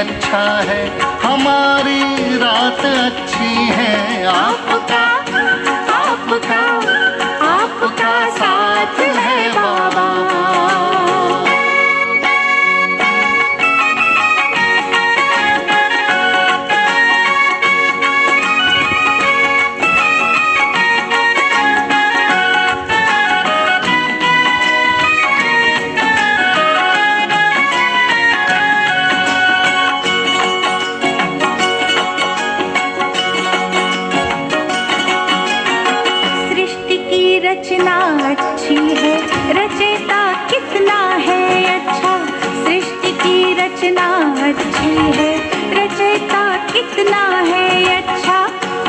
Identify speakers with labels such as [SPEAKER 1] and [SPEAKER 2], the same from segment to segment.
[SPEAKER 1] अच्छा है, हमारी रात अच्छी है। आपका आपका आपका साथ है बाबा।
[SPEAKER 2] रचना अच्छी है, रचयिता कितना है अच्छा। सृष्टि की रचना अच्छी है, रचयिता कितना है अच्छा।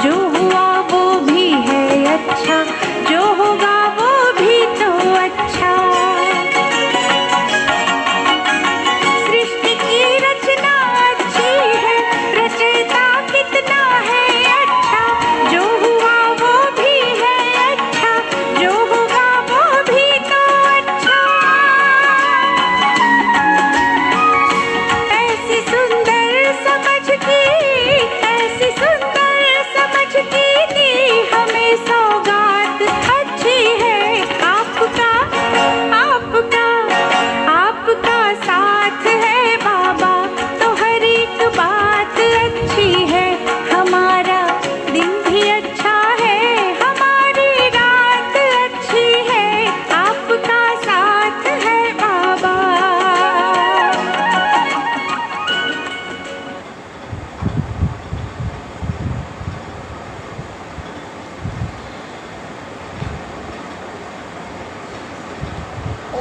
[SPEAKER 2] जो हुआ वो भी है अच्छा, जो होगा वो भी तो अच्छा। सृष्टि की रचना अच्छी है, रचयिता कितना है अच्छा। जो हुआ वो भी है अच्छा, जो होगा वो भी तो अच्छा। ऐसी सुंदर समझ की, ऐसी सुंदर समझ की दी हमें सौगात अच्छी है। आपका आपका आपका साथ है बाबा, तो हर एक बात अच्छी है। हमारा दिन भी अच्छा है, हमारी रात अच्छी है। आपका साथ है बाबा।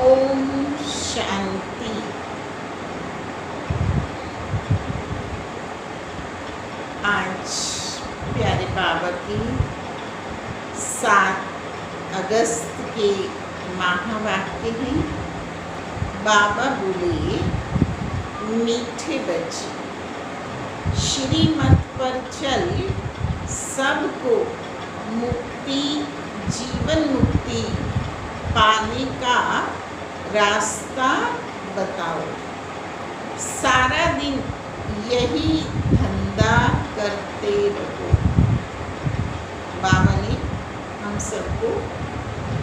[SPEAKER 3] ओम शांति। आज प्यारे बाबा की 7 अगस्त के महावाक्य हैं। बाबा बोले, मीठे बच्चे, श्रीमत पर चल, सबको मुक्ति, जीवन मुक्ति पाने का रास्ता बताओ। सारा दिन यही धंधा करते रहो। बाबा ने हम सबको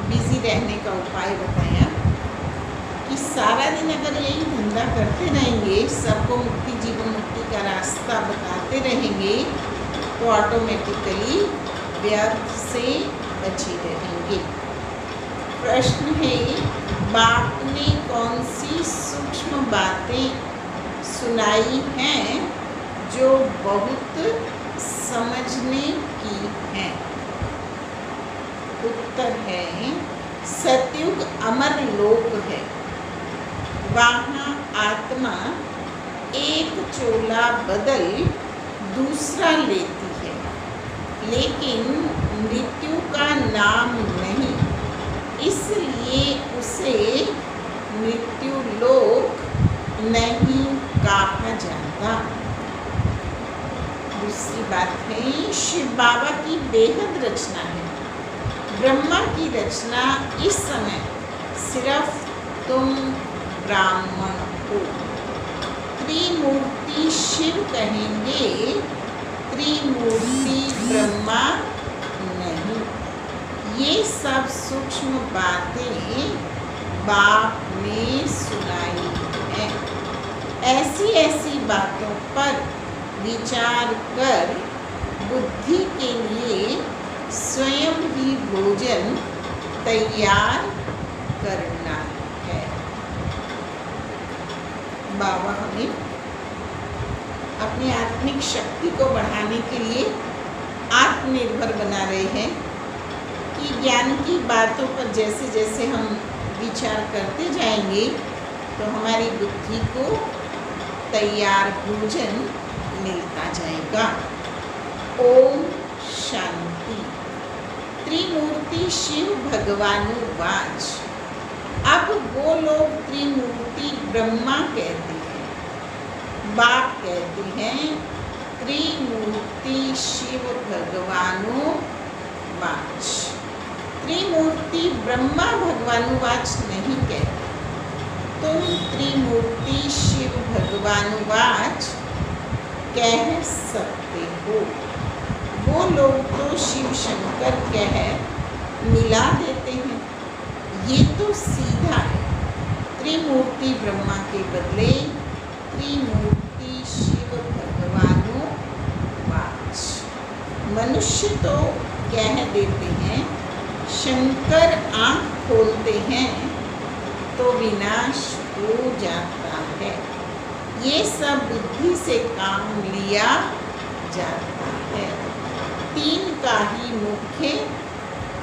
[SPEAKER 3] बिजी रहने का उपाय बताया कि सारा दिन अगर यही धंधा करते रहेंगे, सबको मुक्ति, जीवन मुक्ति का रास्ता बताते रहेंगे, तो ऑटोमेटिकली व्यर्थ से बचे रहेंगे। प्रश्न है, बाप ने कौन सी सूक्ष्म बातें सुनाई हैं जो बहुत समझने की हैं? उत्तर है, सतयुग अमर लोक है। वहाँ आत्मा एक चोला बदल दूसरा लेती है, लेकिन मृत्यु का नाम नहीं, इसलिए उसे मृत्यु लोक नहीं कहा जाता। दूसरी बात है, शिव बाबा की बेहद रचना है। ब्रह्मा की रचना इस समय सिर्फ तुम ब्राह्मण हो। त्रिमूर्ति शिव कहेंगे, त्रिमूर्ति ब्रह्मा नहीं। ये सब सूक्ष्म बातें बाप ने सुनाई हैं। ऐसी ऐसी बातों पर विचार कर बुद्धि के लिए स्वयं ही भोजन तैयार करना है। बाबा हमें अपनी आत्मिक शक्ति को बढ़ाने के लिए आत्मनिर्भर बना रहे हैं कि ज्ञान की बातों पर जैसे जैसे हम विचार करते जाएंगे, तो हमारी बुद्धि को तैयार भोजन मिलता जाएगा। ओम शांति। त्रिमूर्ति शिव भगवानुवाच। अब वो लोग त्रिमूर्ति ब्रह्मा कहते हैं, बाप कहते हैं त्रिमूर्ति शिव भगवानुवाच। त्रिमूर्ति ब्रह्मा भगवानुवाच नहीं कहते। तुम त्रिमूर्ति शिव भगवानुवाच कह सकते हो। वो लोग तो शिव शंकर कह मिला देते हैं। ये तो सीधा है। त्रिमूर्ति ब्रह्मा के बदले त्रिमूर्ति शिव भगवानो वाच। मनुष्य तो कह देते हैं, शंकर आँख खोलते हैं तो विनाश हो जाता है। ये सब बुद्धि से काम लिया जाता है। तीन का ही मुख्य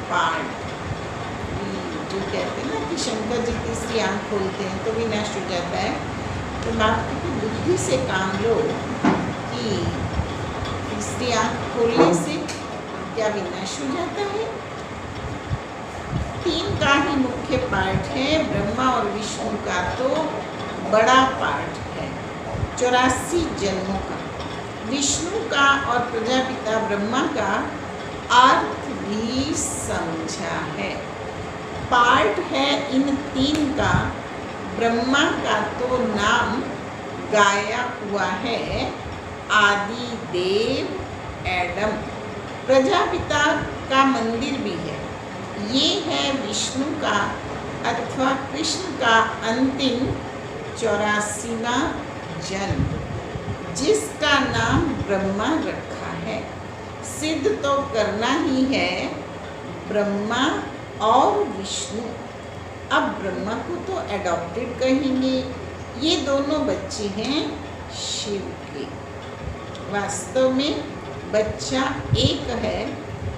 [SPEAKER 3] पार्ट, जो कहते हैं ना कि शंकर जी तीसरी आँख खोलते हैं तो विनाश हो जाता है, तो बात की बुद्धि से काम लो कि तीसरी आँख खोलने से क्या विनाश हो जाता है। तीन का ही मुख्य पार्ट है। ब्रह्मा और विष्णु का तो बड़ा पार्ट है 84 जन्मों का। विष्णु का और प्रजापिता ब्रह्मा का अर्थ भी समझा है। पार्ट है इन तीन का। ब्रह्मा का तो नाम गाया हुआ है आदि देव एडम। प्रजापिता का मंदिर भी है। ये है विष्णु का अथवा कृष्ण का अंतिम 84वां जन्म, जिसका नाम ब्रह्मा रखा है। सिद्ध तो करना ही है ब्रह्मा और विष्णु। अब ब्रह्मा को तो एडॉप्टेड कहेंगे। ये दोनों बच्चे हैं शिव के। वास्तव में बच्चा एक है।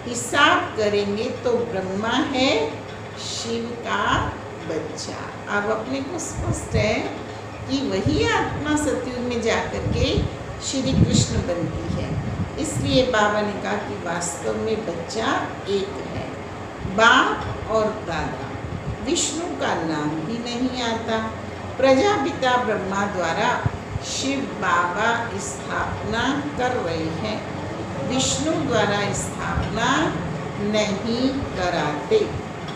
[SPEAKER 3] हिसाब करेंगे तो ब्रह्मा है शिव का बच्चा। अब अपने को स्पष्ट है कि वही आत्मा सतयुग में जाकर के श्री कृष्ण बनती है। इसलिए बाबा ने कहा कि वास्तव में बच्चा एक है। बाप और दादा। विष्णु का नाम ही नहीं आता। प्रजापिता ब्रह्मा द्वारा शिव बाबा स्थापना कर रहे हैं। विष्णु द्वारा स्थापना नहीं कराते।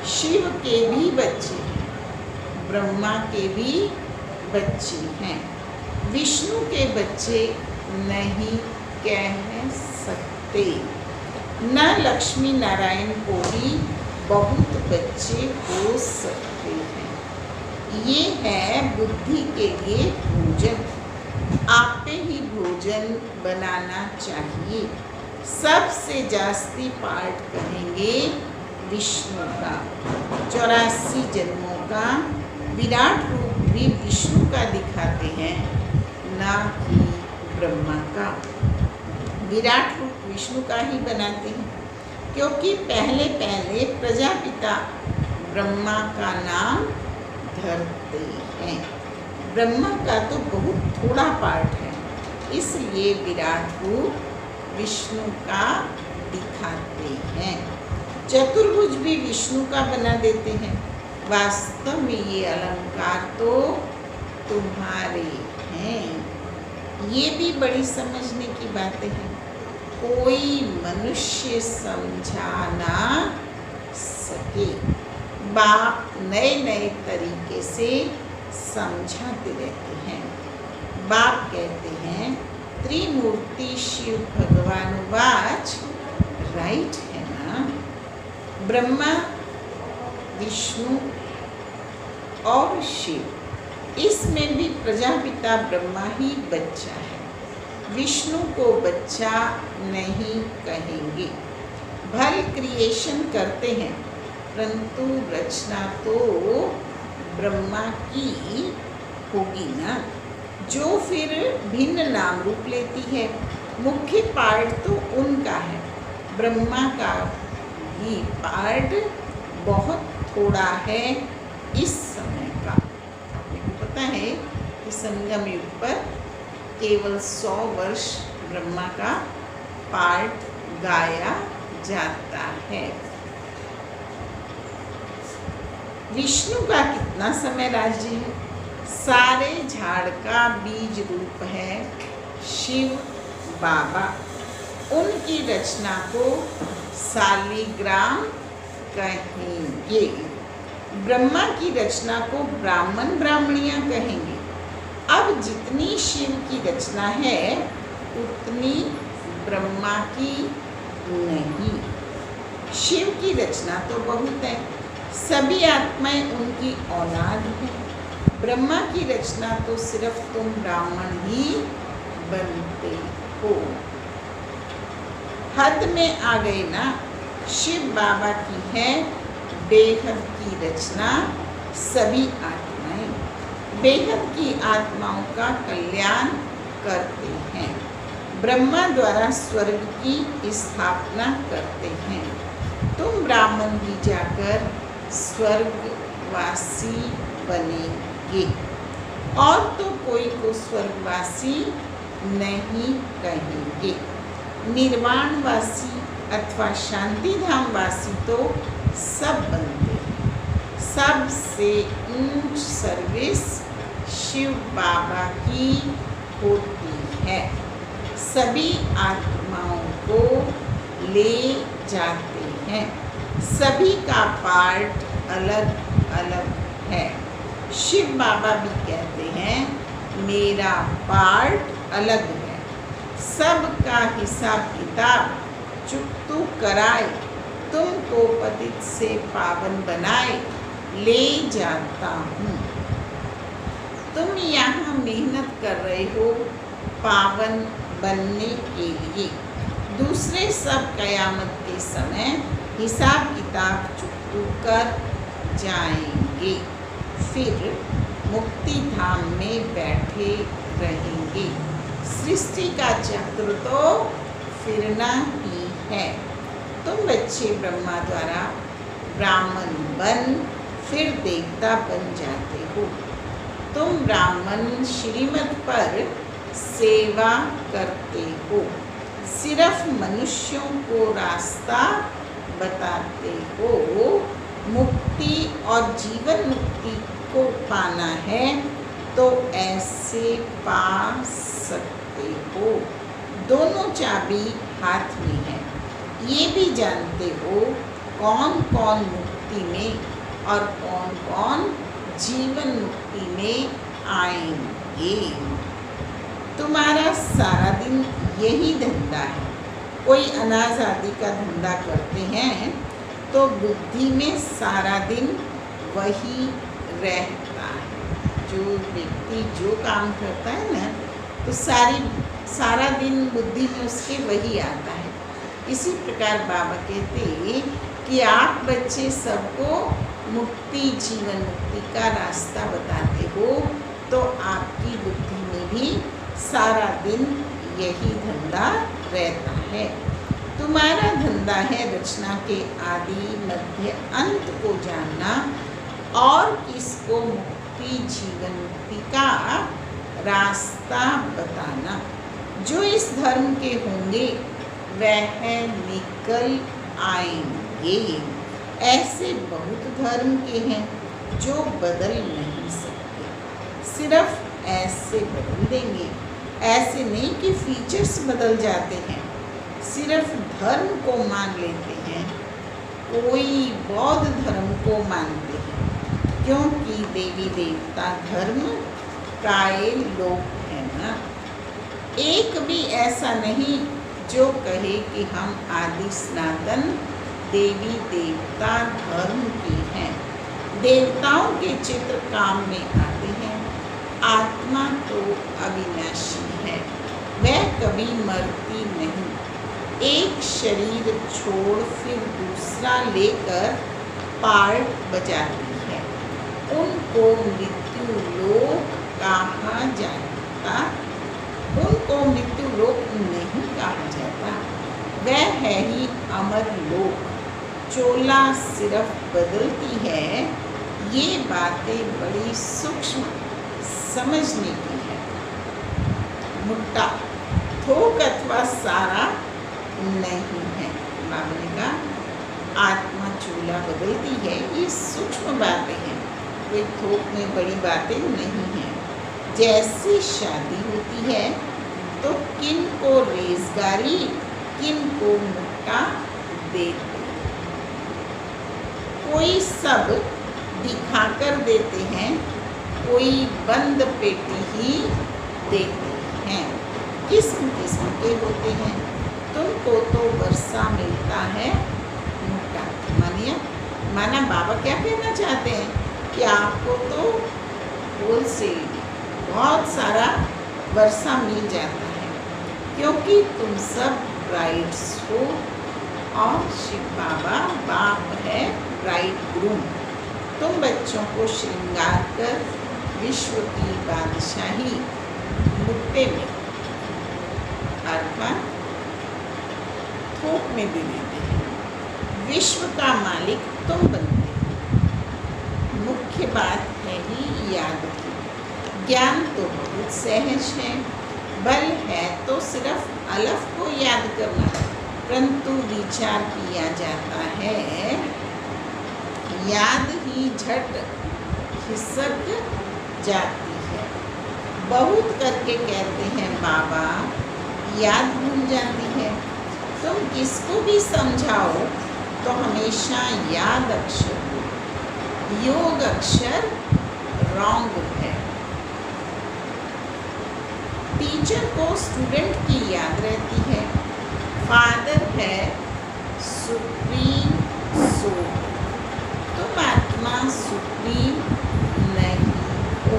[SPEAKER 3] शिव के भी बच्चे हैं, ब्रह्मा के भी बच्चे हैं। विष्णु के बच्चे नहीं कह सकते। न लक्ष्मी नारायण को भी बहुत बच्चे हो सकते हैं। ये है बुद्धि के लिए भोजन। आपे ही भोजन बनाना चाहिए। सबसे जास्ती पार्ट कहेंगे विष्णु का। 84 जन्मों का विराट रूप भी विष्णु का दिखाते हैं, ना कि ब्रह्मा का। विराट रूप विष्णु का ही बनाते हैं, क्योंकि पहले पहले प्रजापिता ब्रह्मा का नाम धरते हैं। ब्रह्मा का तो बहुत थोड़ा पार्ट है, इसलिए विराट रूप विष्णु का दिखाते हैं। चतुर्भुज भी विष्णु का बना देते हैं। वास्तव में ये अलंकार तो तुम्हारे हैं। ये भी बड़ी समझने की बातें हैं। कोई मनुष्य समझा ना सके। बाप नए नए तरीके से समझाते रहते हैं। बाप कहते हैं त्रिमूर्ति शिव भगवान वाच। राइट है ना। ब्रह्मा विष्णु और शिव, इसमें भी प्रजापिता ब्रह्मा ही बच्चा है। विष्णु को बच्चा नहीं कहेंगे। भल क्रिएशन करते हैं, परंतु रचना तो ब्रह्मा की होगी ना, जो फिर भिन्न नाम रूप लेती है। मुख्य पार्ट तो उनका है। ब्रह्मा का भी पार्ट बहुत थोड़ा है इस समय का। आपको पता है कि संगम युग पर केवल 100 वर्ष ब्रह्मा का पार्ट गाया जाता है। विष्णु का कितना समय राज्य है? सारे झाड़ का बीज रूप है शिव बाबा। उनकी रचना को शालिग्राम कहेंगे। ब्रह्मा की रचना को ब्राह्मण ब्राह्मणियाँ कहेंगे। अब जितनी शिव की रचना है उतनी ब्रह्मा की नहीं। शिव की रचना तो बहुत है, सभी आत्माएं उनकी औलाद हैं। ब्रह्मा की रचना तो सिर्फ तुम ब्राह्मण ही बनते हो। हद में आ गए ना। शिव बाबा की है बेहद की रचना सभी आत्माएं, बेहद की आत्माओं का कल्याण करते हैं। ब्रह्मा द्वारा स्वर्ग की स्थापना करते हैं। तुम ब्राह्मण भी जाकर स्वर्गवासी बनेंगे, और तो कोई को स्वर्गवासी नहीं कहेंगे। निर्वाणवासी अथवा शांति धामवासी तो सब बनते हैं। सबसे ऊंच सर्विस शिव बाबा की होती है। सभी आत्माओं को ले जाते हैं। सभी का पार्ट अलग अलग है। शिव बाबा भी कहते हैं मेरा पार्ट अलग है। सबका हिसाब किताब चुकतू कराए, तुमको पतित से पावन बनाए ले जाता हूँ। तुम यहाँ मेहनत कर रहे हो पावन बनने के लिए। दूसरे सब कयामत के समय हिसाब किताब चुकतू कर जाएंगे, फिर मुक्ति धाम में बैठे रहेंगे। सृष्टि का चक्र तो फिरना ही है। तुम बच्चे ब्रह्मा द्वारा ब्राह्मण बन फिर देवता बन जाते हो। तुम ब्राह्मण श्रीमत पर सेवा करते हो। सिर्फ मनुष्यों को रास्ता बताते हो। मुक्ति और जीवन मुक्ति को पाना है तो ऐसे पा सकते हो। दोनों चाबी हाथ में है। ये भी जानते हो कौन कौन मुक्ति में और कौन कौन जीवन मुक्ति में आएंगे। तुम्हारा सारा दिन यही धंधा है। कोई अनाज आदि का धंधा करते हैं तो बुद्धि में सारा दिन वही रहता है। जो व्यक्ति जो काम करता है ना, तो सारा दिन बुद्धि में उसके वही आता है। इसी प्रकार बाबा कहते कि आप बच्चे सबको मुक्ति जीवन मुक्ति का रास्ता बताते हो, तो आपकी बुद्धि में भी सारा दिन यही धंधा रहता है। तुम्हारा धंधा है रचना के आदि मध्य अंत को जानना और किसको मुक्ति जीवन मुक्ति का रास्ता बताना। जो इस धर्म के होंगे वह निकल आएंगे। ऐसे बहुत धर्म के हैं जो बदल नहीं सकते, सिर्फ ऐसे बदल देंगे। ऐसे नहीं कि फीचर्स बदल जाते हैं, सिर्फ धर्म को मान लेते हैं। कोई बौद्ध धर्म को मानते हैं क्योंकि देवी देवता धर्म प्राय लोग हैं ना। एक भी ऐसा नहीं जो कहे कि हम आदि सनातन देवी देवता धर्म के हैं। देवताओं के चित्र काम में आते हैं। आत्मा तो अविनाशी है, वह कभी मरती नहीं। एक शरीर छोड़ फिर दूसरा लेकर पार्ट बजाती है। उनको मृत्यु लोक कहा जाता, उनको मृत्यु लोक नहीं कहा जाता, वह है ही अमर लोक। चोला सिर्फ बदलती है। ये बातें बड़ी सूक्ष्म समझने की है। मुट्टा थोक अथवा सारा नहीं है। बाबा ने कहा आत्मा चूल्हा बदलती है, ये सूक्ष्म बातें हैं, कोई थोक में बड़ी बातें नहीं हैं। जैसी शादी होती है तो किन को रेजगारी किन को मुट्टा देते, कोई सब दिखाकर देते हैं, कोई बंद पेटी ही देते हैं। किस्म किस्म के होते हैं। तुमको तो वर्षा मिलता है मोटा। मानिए माना बाबा क्या कहना चाहते हैं कि आपको तो होलसेल बहुत सारा वर्षा मिल जाता है, क्योंकि तुम सब ब्राइड्स हो और शिव बाबा बाप है ब्राइड ग्रूम। तुम बच्चों को श्रृंगार कर विश्व की बादशाही मुट्ठे में अर्थात थोक में दे देते हैं। विश्व का मालिक तुम बनते हो। मुख्य बात है ही याद की। ज्ञान तो बहुत सहज है, बल है तो सिर्फ अलफ को याद करना, परंतु विचार किया जाता है याद ही झट खिसक जाती है। बहुत करके कहते हैं बाबा याद भूल जाती है। तुम किसको भी समझाओ तो हमेशा याद अक्षर हो, योग अक्षर रॉन्ग है। टीचर को स्टूडेंट की याद रहती है। फादर है सुप्रीम सोल। तुम आत्मा सुप्रीम नहीं हो।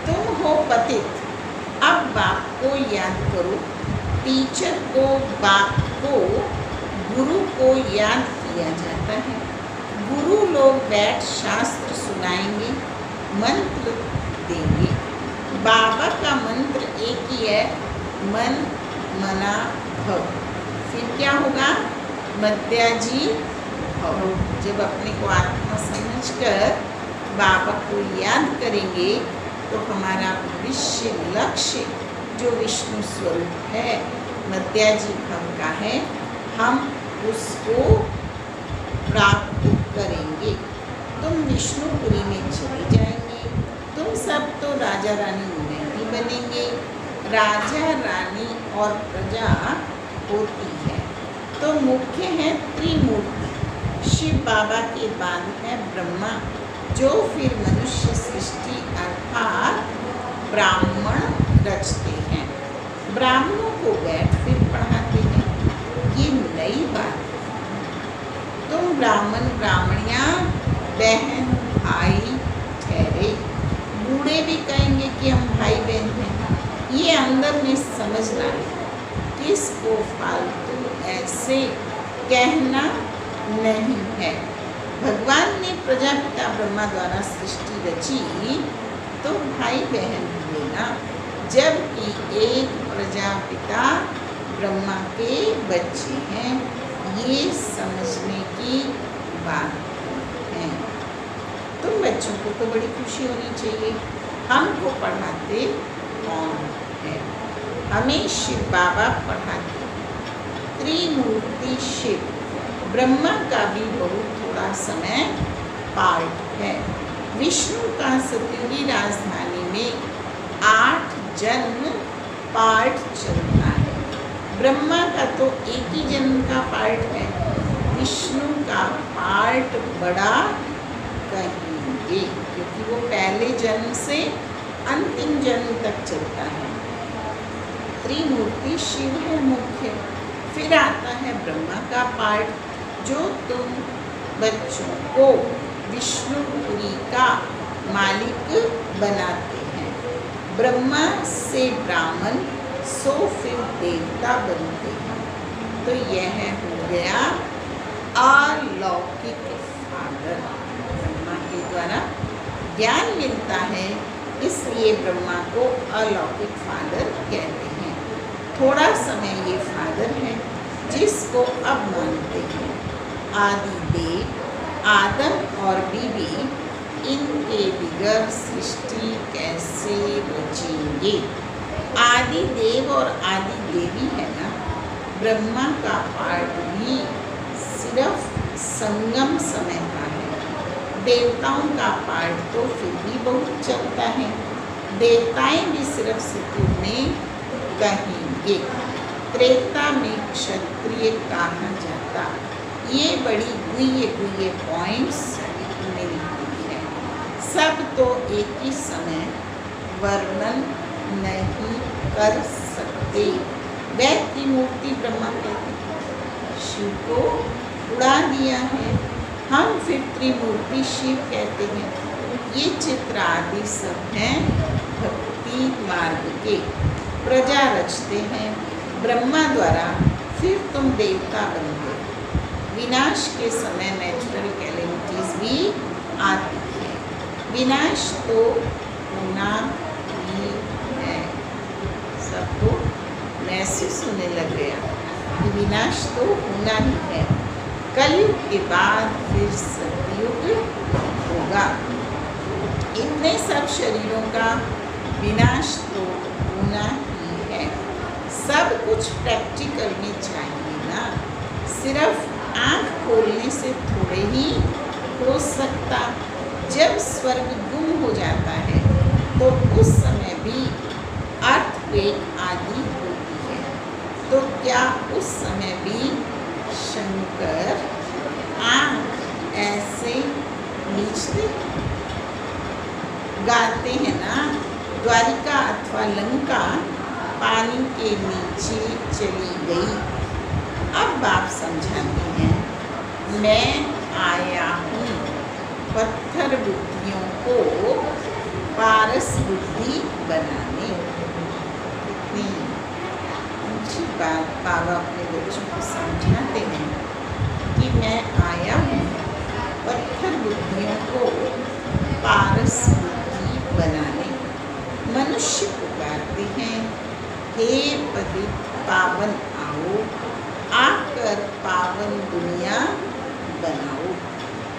[SPEAKER 3] तुम हो पतित, अब बाप को याद करो। टीचर को, बाप को, गुरु को याद किया जाता है। गुरु लोग बैठ शास्त्र सुनाएंगे, मंत्र देंगे। बाबा का मंत्र एक ही है, मन मना भव। फिर क्या होगा? मध्याजी भव। जब अपने को आत्मा समझकर बाबा को याद करेंगे तो हमारा भविष्य लक्ष्य जो विष्णु स्वरूप है मध्याजी भव का है, हम उसको प्राप्त करेंगे। तुम विष्णुपुरी में चले जाएंगे। तुम सब तो राजा रानी नहीं बनेंगे। राजा रानी और प्रजा होती है तो मुख्य है त्रिमूर्ति। शिव बाबा के बाद है ब्रह्मा, जो फिर मनुष्य सृष्टि अर्थात ब्राह्मण रचते हैं। ब्राह्मणों को बैठ फिर पढ़ाते हैं। ये नई बात है। तुम ब्राह्मण ब्राह्मणियाँ बहन भाई ठहरे। बूढ़े भी कहेंगे कि हम भाई बहन हैं। ये अंदर में समझना है, किसको फालतू ऐसे कहना नहीं है। भगवान ने प्रजापिता ब्रह्मा द्वारा सृष्टि रची तो भाई बहन हुए ना, जबकि एक प्रजापिता ब्रह्मा के बच्चे हैं। ये समझने की बात है। तुम बच्चों को तो बड़ी खुशी होनी चाहिए। हमको पढ़ाते कौन है? हमें शिव बाबा पढ़ाते। त्रिमूर्ति शिव ब्रह्मा का भी बहुत थोड़ा समय पार्ट है। विष्णु का सत्युगी राजधानी में 8 जन्म पार्ट चलता है। ब्रह्मा का तो एक ही जन्म का पार्ट है। विष्णु का पार्ट बड़ा कहेंगे, क्योंकि वो पहले जन्म से अंतिम जन्म तक चलता है। त्रिमूर्ति शिव है मुख्य। फिर आता है ब्रह्मा का पार्ट, जो तुम बच्चों को विष्णुपुरी का मालिक बनाते हैं। ब्रह्मा से ब्राह्मण, सो फिर देवता बनते हैं। तो यह हो गया अलौकिक फादर। ब्रह्मा के द्वारा ज्ञान मिलता है, इसलिए ब्रह्मा को अलौकिक फादर कहते हैं। थोड़ा समय ये फादर है जिसको अब मानते हैं। आदि देव आदम और बीवी, इनके बिगड़ सृष्टि कैसे रचेंगे? आदि देव और आदि देवी है ना। ब्रह्मा का पार्ट भी सिर्फ संगम समय का है। देवताओं का पार्ट तो फिर भी बहुत चलता है। देवताएं भी सिर्फ सतयुग में कहेंगे। त्रेता में क्षत्रिय कहा जाता। ये बड़ी गुह्य पॉइंट्स मिलती है। सब तो एक ही समय वर्णन नहीं कर सकते। वह त्रिमूर्ति ब्रह्मा कहते हैं, शिव को उड़ा दिया है, हम फिर त्रिमूर्ति शिव कहते हैं। ये चित्र आदि सब हैं भक्ति मार्ग के। प्रजा रचते हैं ब्रह्मा द्वारा, फिर तुम देवता बन गए। विनाश के समय नेचुरल कैलेमिटीज भी आती है। विनाश तो होना ही है। सबको महसूस होने लग गया कि विनाश तो होना ही है। कलयुग के बाद फिर सतयुग होगा। इतने सब शरीरों का विनाश तो होना ही है। सब कुछ प्रैक्टिकल में चाहिए ना, सिर्फ आँख खोलने से थोड़े ही हो सकता। जब स्वर्ग गुम हो जाता है तो उस समय भी अर्थक्वेक आदि होती है। तो क्या उस समय भी शंकर आँख ऐसे नीचते गाते हैं ना, द्वारिका अथवा लंका पानी के नीचे चली गई। अब आप समझाते हैं, मैं आया हूँ पत्थर बुद्धियों को पारस बुद्धि बनाने। इतनी ऊंची बात बाबा अपने बच्चों को समझाते हैं कि मैं आया हूँ पत्थर बुद्धियों को पारस बुद्धि बनाने। मनुष्य पुकारते हैं, हे पतित पावन आओ, आकर पावन दुनिया बनाओ।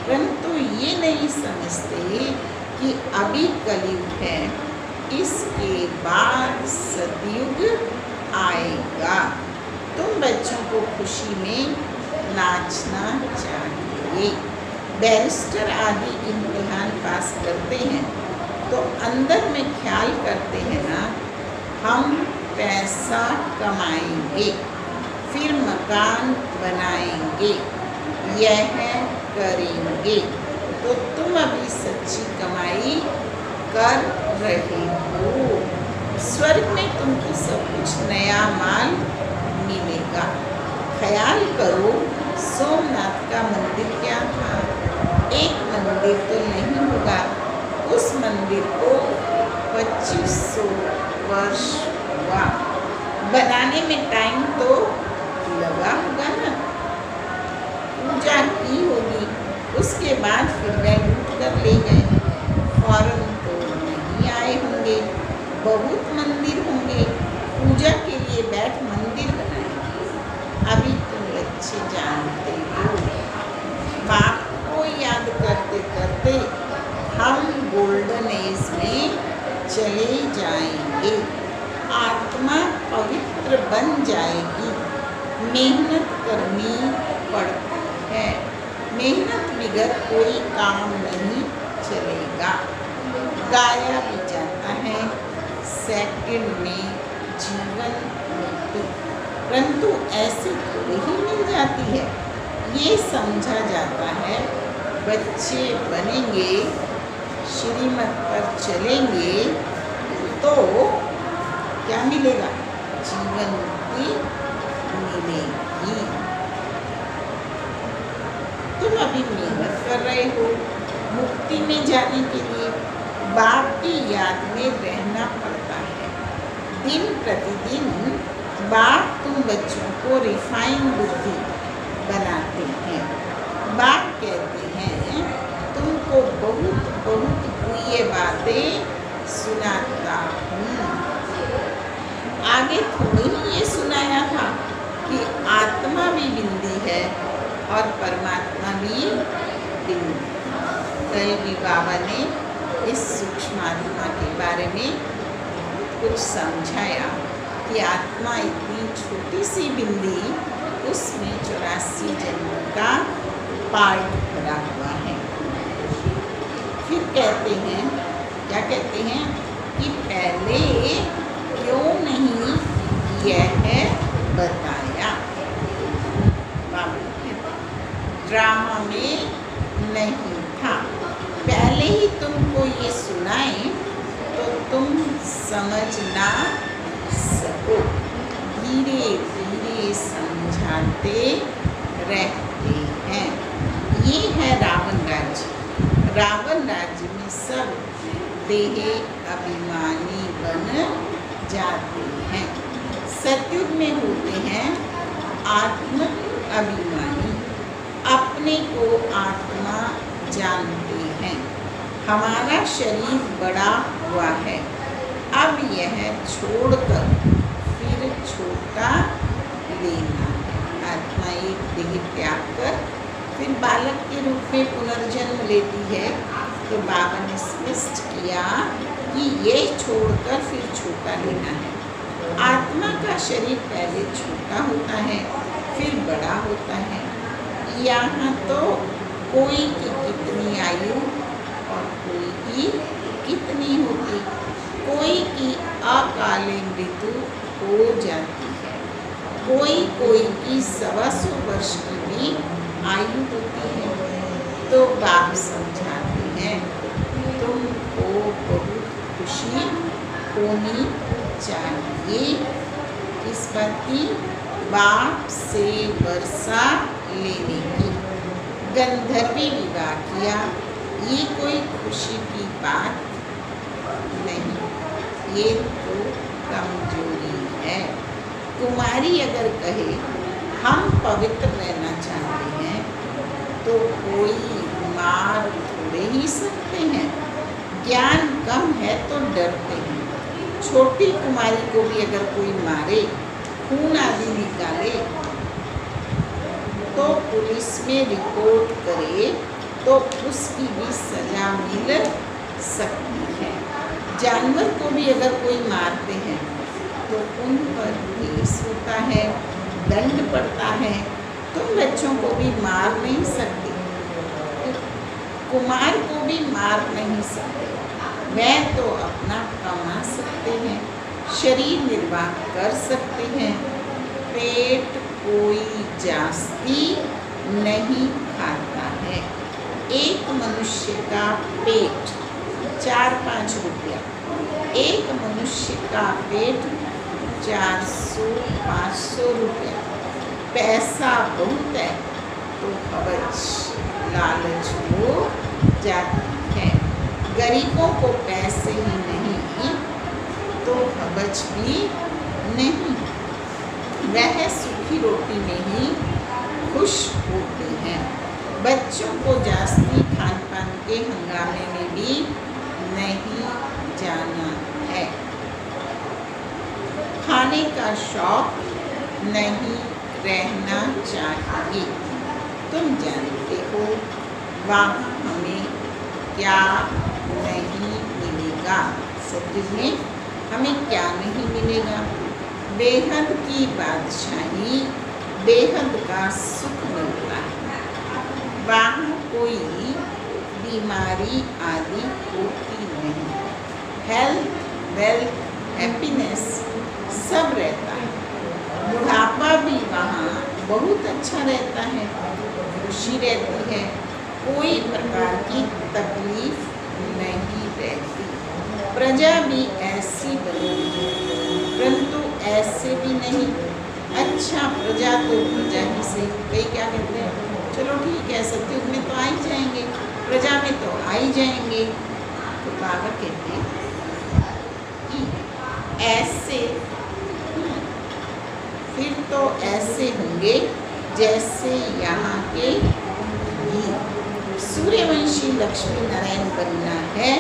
[SPEAKER 3] परंतु ये नहीं समझते कि अभी कलयुग है, इसके बाद सतयुग आएगा। तुम बच्चों को खुशी में नाचना चाहिए। बैरिस्टर आदि इम्तिहान पास करते हैं तो अंदर में ख्याल करते हैं ना, हम पैसा कमाएंगे, फिर मकान बनाएंगे, यह करेंगे। तो तुम अभी सच्ची कमाई कर रहे हो। स्वर्ग में तुमको सब कुछ नया माल मिलेगा। ख्याल करो, सोमनाथ का मंदिर क्या था? एक मंदिर तो नहीं होगा, उस मंदिर को 2500 वर्ष हुआ। बनाने में टाइम तो लगा होगा ना, पूजा की होगी, उसके बाद फिर वह लूट कर ले गए। फौरन तो नहीं आए होंगे, बहुत मंदिर होंगे, पूजा के लिए बैठ मंदिर बनाएंगे। अभी तुम बच्चे जानते हो, बाप को याद करते करते हम गोल्डन एज में चले जाएंगे। आत्मा पवित्र बन जाएगी। मेहनत करनी पड़ती है, मेहनत बगैर कोई काम नहीं चलेगा। गाया भी जाता है, सेकंड में जीवन मुक्ति, परंतु ऐसे थोड़ी ही मिल जाती है। ये समझा जाता है बच्चे बनेंगे, श्रीमत पर चलेंगे तो क्या मिलेगा? जीवन मुक्ति मिलेगी। तुम अभी मेहनत कर रहे हो मुक्ति में जाने के लिए, बाप की याद में रहना पड़ता है। दिन प्रतिदिन बाप तुम बच्चों को रिफाइन बुद्धि बनाते हैं। बाप कहते हैं तुमको बहुत बहुत ये बातें सुनाता हूँ। आगे थोड़ी ही ये सुनाया था कि आत्मा भी बिंदी है और परमात्मा भी बिंदी। कल भी बाबा ने इस सूक्ष्म आत्मा के बारे में कुछ समझाया कि आत्मा इतनी छोटी सी बिंदी, उसमें 84 जन्मों का पार्ट भरा हुआ है। फिर कहते हैं, क्या कहते हैं कि पहले क्यों नहीं यह बताया। बाबा कहते ड्रामा में नहीं था, पहले ही तुमको ये सुनाए तो तुम समझ ना सको, धीरे धीरे समझाते रहते हैं। ये है रावण राज्य। रावण राज्य में सब देह अभिमानी बन जाते हैं। सतयुग में होते हैं आत्म अभिमानी, अपने को आत्मा जानते हैं। हमारा शरीर बड़ा हुआ है, अब यह छोड़कर फिर छोटा लेना है। आत्मा एक देह त्याग कर फिर बालक के रूप में पुनर्जन्म लेती है। तो बाबा ने स्पष्ट किया कि ये छोड़कर फिर छोटा लेना है। आत्मा का शरीर पहले छोटा होता है, फिर बड़ा होता है। यहाँ तो कोई की कितनी आयु और कोई की कितनी होती, कोई की अकाले मृत्यु हो जाती है, कोई की 125 वर्ष की भी आयु होती है। तो बाप समझाते हैं तुमको बहुत खुशी होनी चाहिए। इस बात की, बाप से वर्षा लेने की। गंधर्वी विवाह किया, ये कोई खुशी की बात नहीं, ये तो कमजोरी है। कुमारी अगर कहे हम पवित्र रहना चाहते हैं तो कोई मार थोड़े ही सकते हैं। ज्ञान कम है तो डरते हैं। छोटी कुमारी को भी अगर कोई मारे, खून आदि निकाले तो पुलिस में रिपोर्ट करे तो उसकी भी सजा मिल सकती है। जानवर को भी अगर कोई मारते हैं तो उन पर केस होता है, दंड पड़ता है। तुम बच्चों को भी मार नहीं सकते, कुमार को भी मार नहीं सकते। वह तो अपना कमा सकते हैं, शरीर निर्वाह कर सकते हैं। पेट कोई जास्ती नहीं खाता है। एक मनुष्य का पेट 4-5 रुपया, एक मनुष्य का पेट 400-500 रुपया। पैसा बहुत है तो हवस लालच हो जाती है। गरीबों को पैसे ही नहीं तो हवस भी नहीं, वह सूखी रोटी में ही खुश होते हैं। बच्चों को जास्ती खान पान के हंगामे में भी नहीं जाना है। खाने का शौक नहीं रहना चाहिए। तुम जानते हो वहाँ हमें क्या नहीं मिलेगा। सत्युग में हमें क्या नहीं मिलेगा? बेहद की बादशाही, बेहद का सुख मिलता है। वहाँ कोई बीमारी आदि होती नहीं। हेल्थ, वेल्थ, हैप्पीनेस सब रहता है। बुढ़ापा भी वहाँ बहुत अच्छा रहता है, खुशी रहती है, कोई प्रकार की तकलीफ नहीं रहती। प्रजा भी ऐसी बनी है, परंतु ऐसे भी नहीं। अच्छा, प्रजा तो प्रजा ही से। कई क्या कहते हैं, चलो ठीक है सतयुग में तो आ ही जाएंगे, प्रजा में तो आ ही जाएंगे। तो बाबा कहते हैं कि ऐसे फिर तो ऐसे होंगे जैसे यहाँ के सूर्यवंशी लक्ष्मी नारायण बनना है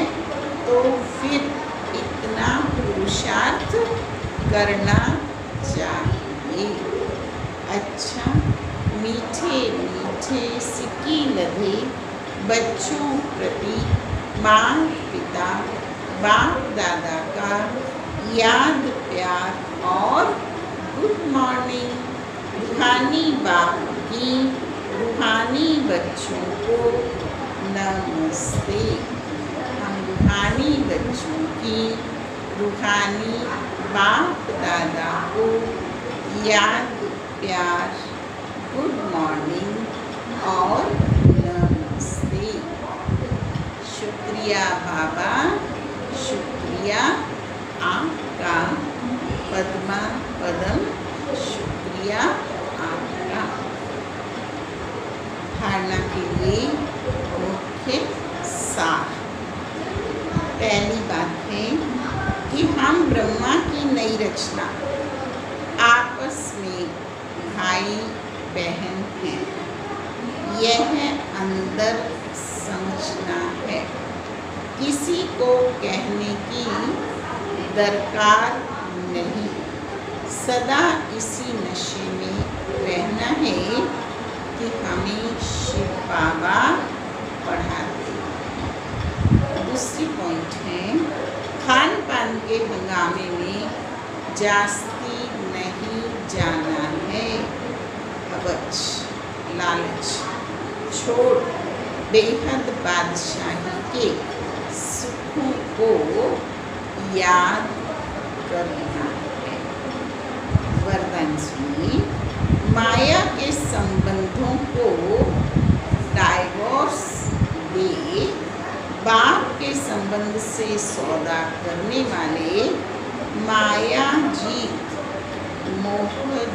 [SPEAKER 3] तो फिर इतना पुरुषार्थ करना चाहिए। अच्छा, मीठे मीठे सिक्की लधे बच्चों प्रति माँ पिता बाप दादा का याद प्यार और गुड मॉर्निंग। रूहानी बाप की रूहानी बच्चों को नमस्ते। हम रूहानी बच्चों की रूहानी बाप दादा को याद, प्यार, गुड मॉर्निंग और नमस्ते। शुक्रिया बाबा, शुक्रिया आपका, पद्मा पदम, शुक्रिया आपका। धारणा के लिए मुख्य सार। पहली बात है कि हम ब्रह्मा की नई रचना, आपस में भाई बहन हैं। यह अंदर समझना है, किसी को कहने की दरकार नहीं। सदा इसी नशे में रहना है कि हमें शिव बाबा पढ़ाते। दूसरी पॉइंट है, खान पान के हंगामे में जास्ती नहीं जाना है। कवच, लालच छोड़ बेहद बादशाही के सुखों को याद करना है। वरदान सुनिए। माया के संबंधों को डाइवोर्स दे। बाप के संबंध से सौदा करने वाले माया जीत, मोह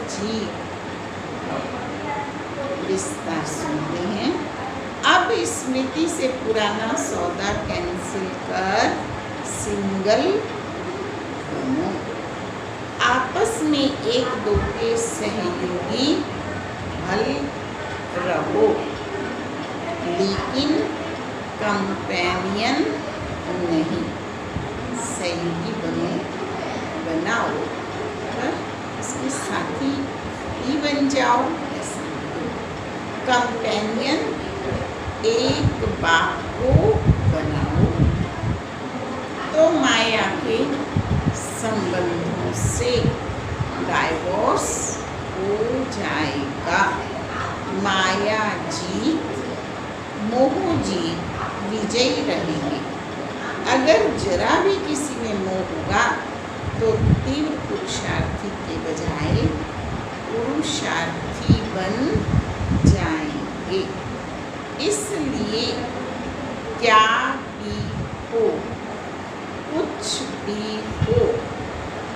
[SPEAKER 3] जीत। विस्तार सुनते हैं। अब स्मृति से पुराना सौदा कैंसिल कर सिंगल बनो। आपस में एक दो के सहयोगी हल रहो, लेकिन कंपेनियन नहीं। सहयोगी बनाओ पर इसके साथी ही बन जाओ, ऐसा नहीं। कंपेनियन एक बाप को बनाओ तो माया के संबंधों से डाइवोर्स हो जाएगा। माया जीत, मोह जीत विजयी रहेंगे। अगर जरा भी किसी में मोह होगा तो तीव्र पुरुषार्थी के बजाय पुरुषार्थी बन जाएंगे। इसलिए क्या भी हो, कुछ भी हो,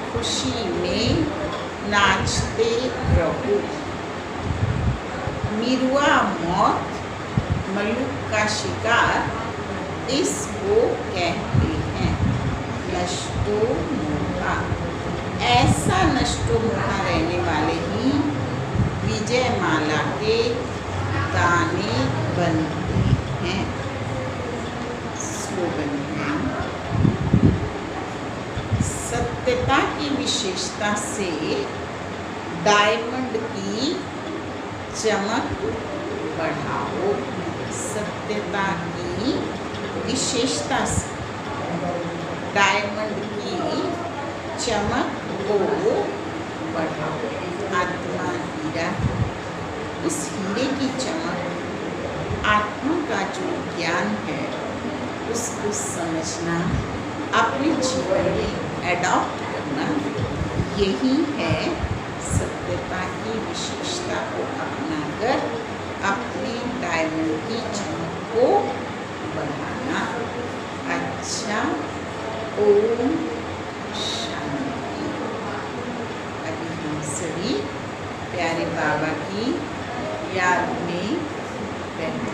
[SPEAKER 3] खुशी में नाचते रहो। मिरुआ मौत, मलुक का शिकार इसको कहते हैं। नष्टो मोहा, ऐसा नष्टो मोहा रहने वाले ही विजय माला के दाने बनते हैं। स्लोगन है, सत्यता की विशेषता से डायमंड की चमक बढ़ाओ। सत्यता की विशेषता से डायमंड की चमक को बढ़ाओ। आत्मा हीरा, उस हीरे की चमक, आत्मा का जो ज्ञान है उसको समझना, अपने जीवन में एडॉप्ट करना, यही है सत्यता की विशेषता को अपनाकर अपने डायमंड की चमक को बढ़ाना। अच्छा, ओम शांति। अभी हम सभी प्यारे बाबा की याद में बैठे।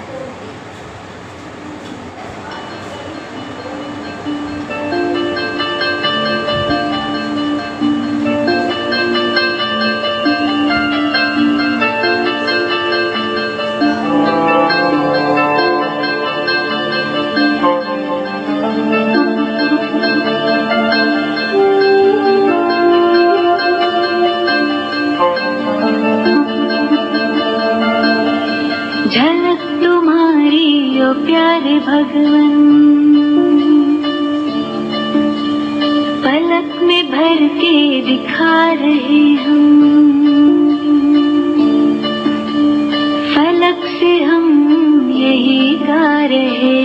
[SPEAKER 2] झलक तुम्हारी ओ प्यारे भगवन, पलक में भर के दिखा रहे हम। फलक से हम यही गा रहे,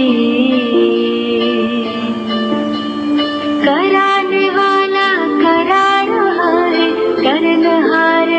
[SPEAKER 2] कराने वाला करा रहा है, करनहार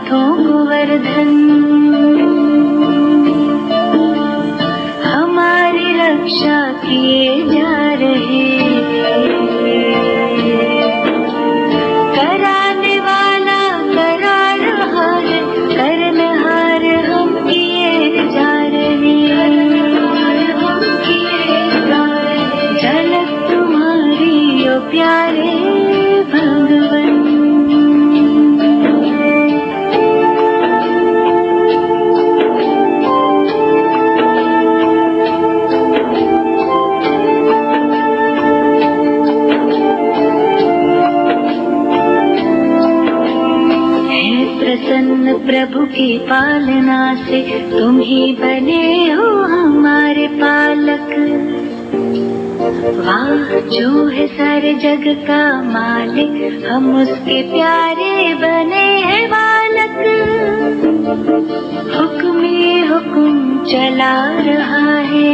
[SPEAKER 2] हाथों को वरदान, हमारी रक्षा किए जा रहे, कराने वाला करा रहा है, करनहार हम किए जा रहे, झलक तुम्हारी ओ प्यारे भगवन। प्रसन्न प्रभु की पालना से तुम ही बने हो हमारे पालक, वाह जो है सारे जग का मालिक, हम उसके प्यारे बने हैं बालक। हुक्म ही हुक्म चला रहा है,